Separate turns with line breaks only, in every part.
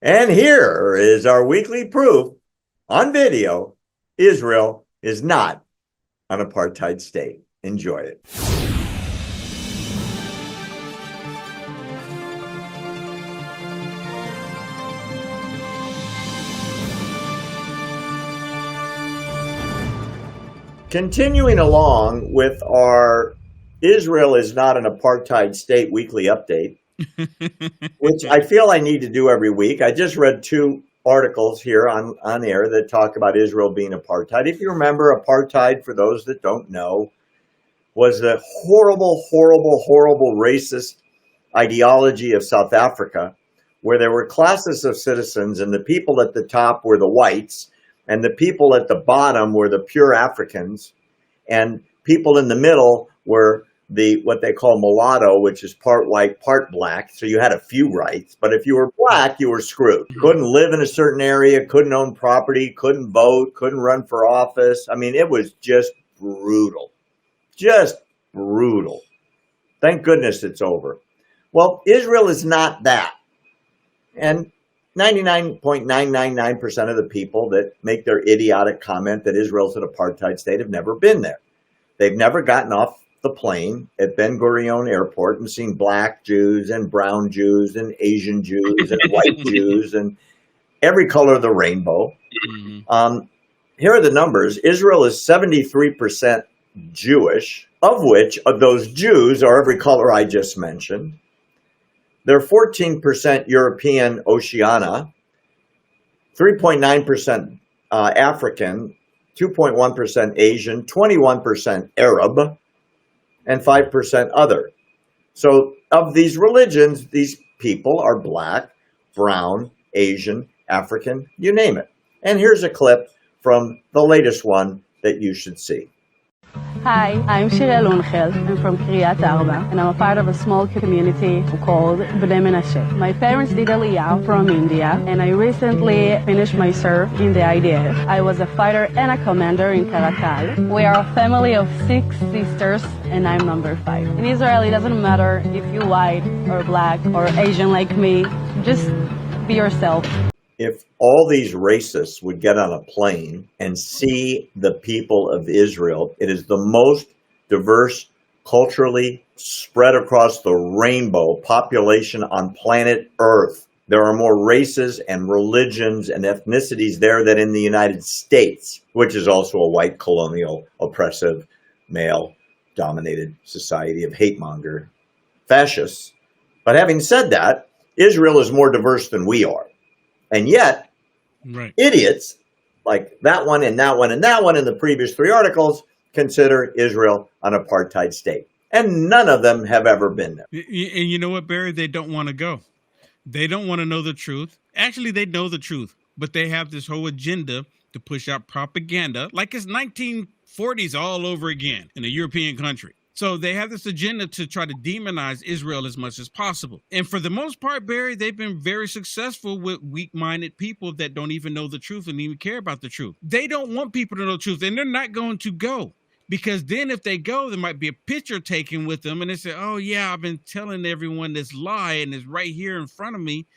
And here is our weekly proof on video. Israel is not an apartheid state. Enjoy it. Continuing along with our Israel is not an apartheid state weekly update, which I feel I need to do every week. I just read two articles here on air that talk about Israel being apartheid. If you remember, apartheid, for those that don't know, was the horrible, horrible, horrible racist ideology of South Africa, where there were classes of citizens, and the people at the top were the whites, and the people at the bottom were the pure Africans, and people in the middle were what they call mulatto, which is part white, part black. So you had a few rights, but if you were black, you were screwed. Couldn't live in a certain area, couldn't own property, couldn't vote, couldn't run for office. I mean, it was just brutal. Just brutal. Thank goodness it's over. Well, Israel is not that. And 99.999% of the people that make their idiotic comment that Israel's an apartheid state have never been there. They've never gotten off the plane at Ben Gurion Airport and seen black Jews and brown Jews and Asian Jews and white Jews and every color of the rainbow. Here are the numbers. Israel is 73% Jewish, of which of those Jews are every color I just mentioned. They're 14% European Oceania, 3.9% African, 2.1% Asian, 21% Arab, and 5% other. So of these religions, these people are black, brown, Asian, African, you name it. And here's a clip from the latest one that you should see.
Hi, I'm Shirel Unchel. I'm from Kiryat Arba, and I'm a part of a small community called Bnei Menashe. My parents did Aliyah from India, and I recently finished my serve in the IDF. I was a fighter and a commander in Caracal. We are a family of 6 sisters, and I'm number 5. In Israel, it doesn't matter if you're white or black or Asian like me. Just be yourself.
If all these racists would get on a plane and see the people of Israel, it is the most diverse, culturally spread across the rainbow population on planet Earth. There are more races and religions and ethnicities there than in the United States, which is also a white, colonial, oppressive, male-dominated society of hate-monger fascists. But having said that, Israel is more diverse than we are. And yet, idiots like that one and that one and that one in the previous 3 articles consider Israel an apartheid state. And none of them have ever been there.
And you know what, Barry? They don't want to go. They don't want to know the truth. Actually, they know the truth, but they have this whole agenda to push out propaganda like it's 1940s all over again in a European country. So they have this agenda to try to demonize Israel as much as possible. And for the most part, Barry, they've been very successful with weak-minded people that don't even know the truth and even care about the truth. They don't want people to know the truth, and they're not going to go. Because then if they go, there might be a picture taken with them, and they say, oh, yeah, I've been telling everyone this lie, and it's right here in front of me,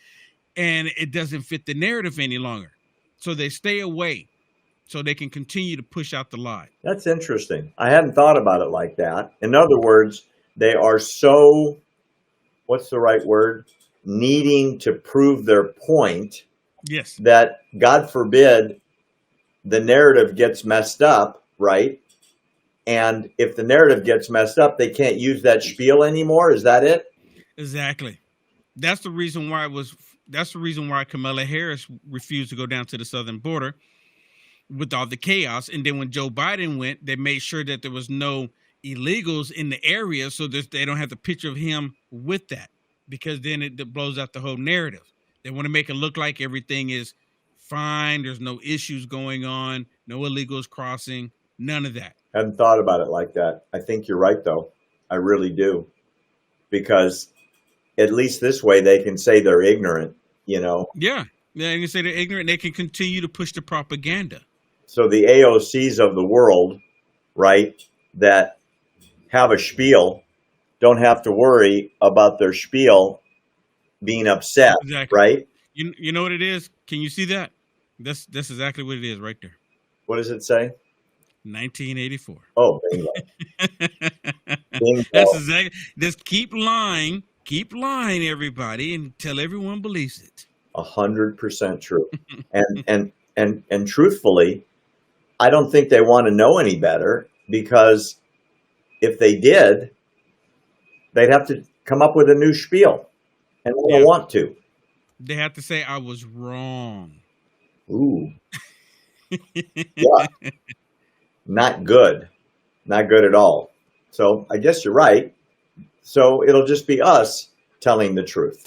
and it doesn't fit the narrative any longer. So they stay away, so they can continue to push out the lie.
That's interesting. I hadn't thought about it like that. In other words, they are so, what's the right word? Needing to prove their point.
Yes.
That, God forbid, the narrative gets messed up, right? And if the narrative gets messed up, they can't use that spiel anymore. Is that it?
Exactly. That's the reason why Kamala Harris refused to go down to the southern border with all the chaos. And then when Joe Biden went, they made sure that there was no illegals in the area so that they don't have the picture of him with that, because then it blows out the whole narrative. They want to make it look like everything is fine. There's no issues going on, no illegals crossing, none of that.
I hadn't thought about it like that. I think you're right, though. I really do. Because at least this way they can say they're ignorant, you know?
Yeah. They can say they're ignorant. They can continue to push the propaganda.
So the AOCs of the world, right, that have a spiel, don't have to worry about their spiel being upset,
Exactly.
right?
You know what it is? Can you see that? That's exactly what it is right there.
What does it say?
1984.
Oh, bingo.
That's
Bingo.
exactly. Just keep lying, everybody, until everyone believes it.
100% true. And truthfully, I don't think they want to know any better, because if they did, they'd have to come up with a new spiel, and they don't want to.
They have to say I was wrong.
Ooh, yeah, not good, not good at all. So I guess you're right. So it'll just be us telling the truth.